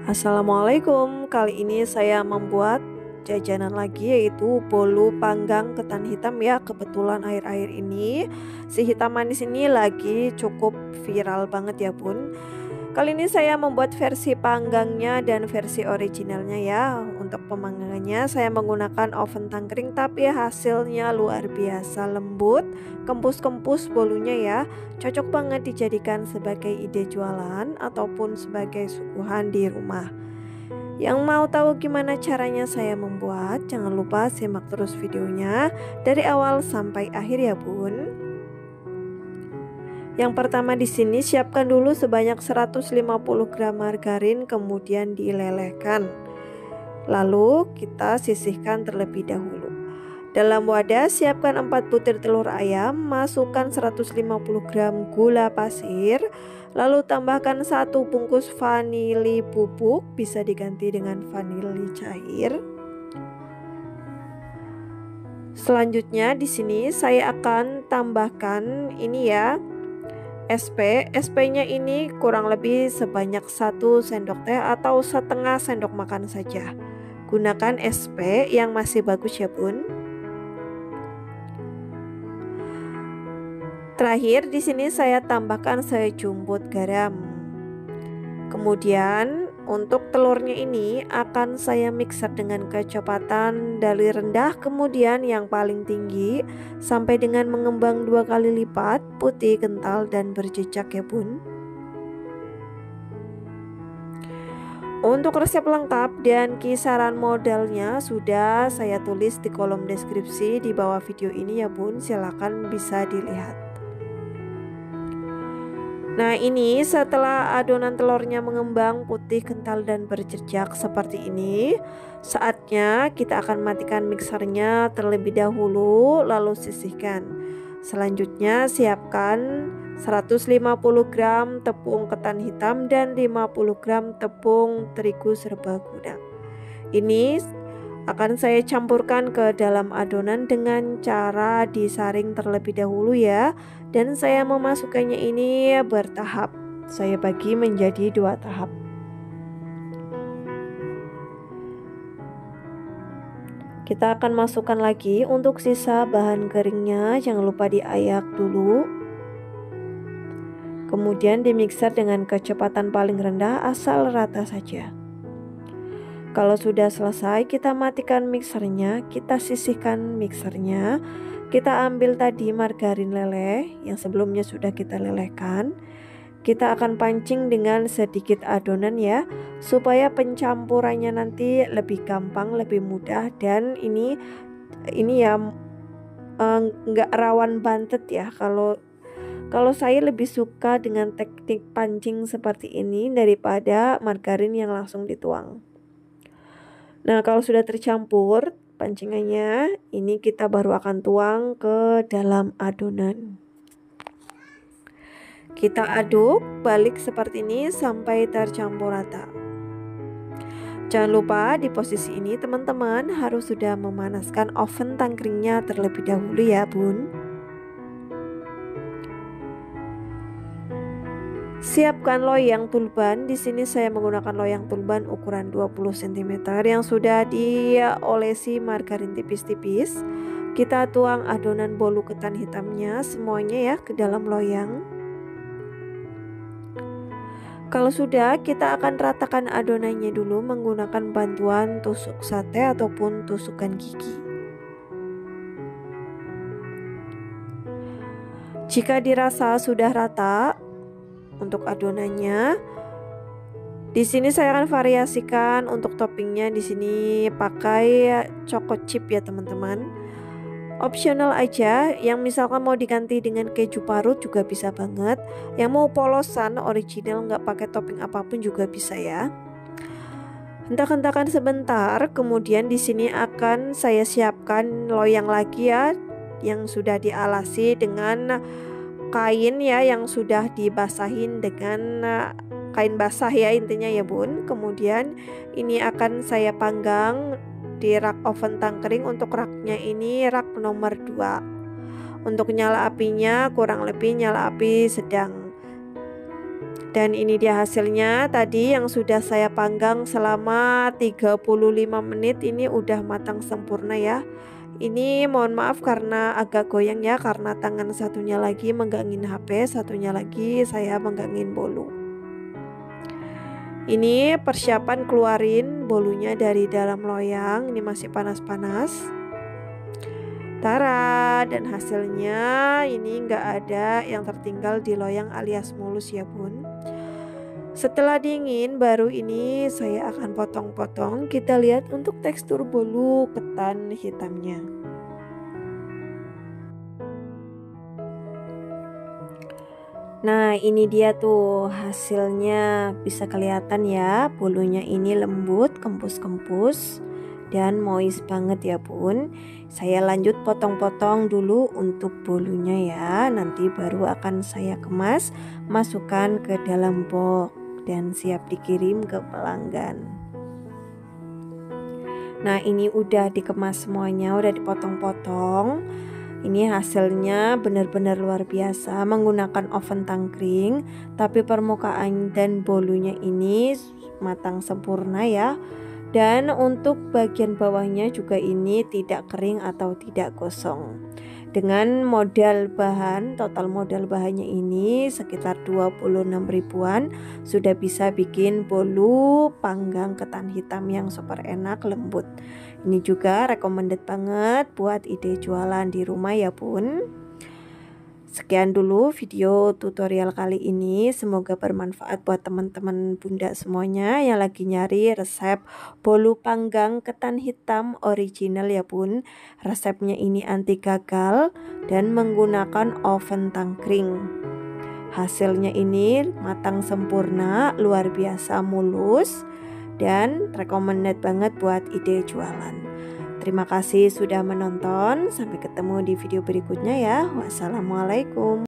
Assalamualaikum, kali ini saya membuat jajanan lagi yaitu bolu panggang ketan hitam ya. Kebetulan akhir-akhir ini si hitam manis ini lagi cukup viral banget ya bun. Kali ini saya membuat versi panggangnya dan versi originalnya ya. Untuk pemanggangannya saya menggunakan oven tangkring tapi hasilnya luar biasa lembut, kempus-kempus bolunya ya. Cocok banget dijadikan sebagai ide jualan ataupun sebagai suguhan di rumah. Yang mau tahu gimana caranya saya membuat, jangan lupa simak terus videonya dari awal sampai akhir ya bun. Yang pertama di sini siapkan dulu sebanyak 150 gram margarin kemudian dilelehkan. Lalu kita sisihkan terlebih dahulu. Dalam wadah siapkan 4 butir telur ayam, masukkan 150 gram gula pasir, lalu tambahkan 1 bungkus vanili bubuk, bisa diganti dengan vanili cair. Selanjutnya di sini saya akan tambahkan ini ya, SP-nya ini kurang lebih sebanyak 1 sendok teh atau setengah sendok makan saja. Gunakan SP yang masih bagus ya bun. Terakhir di sini saya tambahkan sejumput garam. Kemudian untuk telurnya ini akan saya mixer dengan kecepatan dari rendah kemudian yang paling tinggi sampai dengan mengembang 2 kali lipat, putih, kental dan berjejak ya bun. Untuk resep lengkap dan kisaran modalnya sudah saya tulis di kolom deskripsi di bawah video ini ya bun, silahkan bisa dilihat. Nah ini setelah adonan telurnya mengembang putih, kental dan berjejak seperti ini, saatnya kita akan matikan mixernya terlebih dahulu lalu sisihkan. Selanjutnya siapkan 150 gram tepung ketan hitam dan 50 gram tepung terigu serbaguna. Ini akan saya campurkan ke dalam adonan dengan cara disaring terlebih dahulu ya. Dan saya memasukkannya ini bertahap. Saya bagi menjadi 2 tahap. Kita akan masukkan lagi untuk sisa bahan keringnya, jangan lupa diayak dulu. Kemudian dimixer dengan kecepatan paling rendah asal rata saja. Kalau sudah selesai kita matikan mixernya, kita sisihkan mixernya. Kita ambil tadi margarin leleh yang sebelumnya sudah kita lelehkan. Kita akan pancing dengan sedikit adonan ya, supaya pencampurannya nanti lebih gampang, lebih mudah. Dan ini ya nggak rawan bantet ya. Kalau saya lebih suka dengan teknik pancing seperti ini daripada margarin yang langsung dituang. Nah kalau sudah tercampur pancingannya, ini kita baru akan tuang ke dalam adonan. Kita aduk balik seperti ini sampai tercampur rata. Jangan lupa di posisi ini teman-teman harus sudah memanaskan oven tangkringnya terlebih dahulu ya bun. Siapkan loyang tulban. Di sini saya menggunakan loyang tulban ukuran 20 cm yang sudah diolesi margarin tipis-tipis. Kita tuang adonan bolu ketan hitamnya semuanya ya ke dalam loyang. Kalau sudah, kita akan ratakan adonannya dulu menggunakan bantuan tusuk sate ataupun tusukan gigi. Jika dirasa sudah rata untuk adonannya, di sini saya akan variasikan untuk toppingnya. Di sini pakai choco chip ya teman-teman. Opsional aja, yang misalkan mau diganti dengan keju parut juga bisa banget. Yang mau polosan original nggak pakai topping apapun juga bisa ya. Hentak-hentakan sebentar, kemudian di sini akan saya siapkan loyang lagi ya, yang sudah dialasi dengan kain ya, yang sudah dibasahin dengan kain basah ya intinya ya bun. Kemudian ini akan saya panggang di rak oven tangkring. Untuk raknya ini rak nomor 2. Untuk nyala apinya kurang lebih nyala api sedang. Dan ini dia hasilnya tadi yang sudah saya panggang selama 35 menit. Ini udah matang sempurna ya. Ini mohon maaf karena agak goyang ya, karena tangan satunya lagi menggangin HP, satunya lagi saya menggangin bolu. Ini persiapan keluarin bolunya dari dalam loyang. Ini masih panas-panas. Tara, dan hasilnya ini nggak ada yang tertinggal di loyang alias mulus ya bun. Setelah dingin baru ini saya akan potong-potong. Kita lihat untuk tekstur bolu ketan hitamnya. Nah ini dia tuh hasilnya, bisa kelihatan ya, bolunya ini lembut, kempus-kempus dan moist banget ya bun. Saya lanjut potong-potong dulu untuk bolunya ya, nanti baru akan saya kemas, masukkan ke dalam box dan siap dikirim ke pelanggan. Nah ini udah dikemas semuanya, udah dipotong-potong. Ini hasilnya benar-benar luar biasa, menggunakan oven tangkring, tapi permukaan dan bolunya ini matang sempurna ya. Dan untuk bagian bawahnya juga ini tidak kering atau tidak gosong. Dengan modal bahan, total modal bahannya ini sekitar 26 ribuan, sudah bisa bikin bolu panggang ketan hitam yang super enak, lembut. Ini juga recommended banget buat ide jualan di rumah ya bun. Sekian dulu video tutorial kali ini, semoga bermanfaat buat teman-teman bunda semuanya yang lagi nyari resep bolu panggang ketan hitam original ya bun. Resepnya ini anti gagal dan menggunakan oven tangkring. Hasilnya ini matang sempurna, luar biasa mulus, dan recommended banget buat ide jualan. Terima kasih sudah menonton, sampai ketemu di video berikutnya ya. Wassalamualaikum.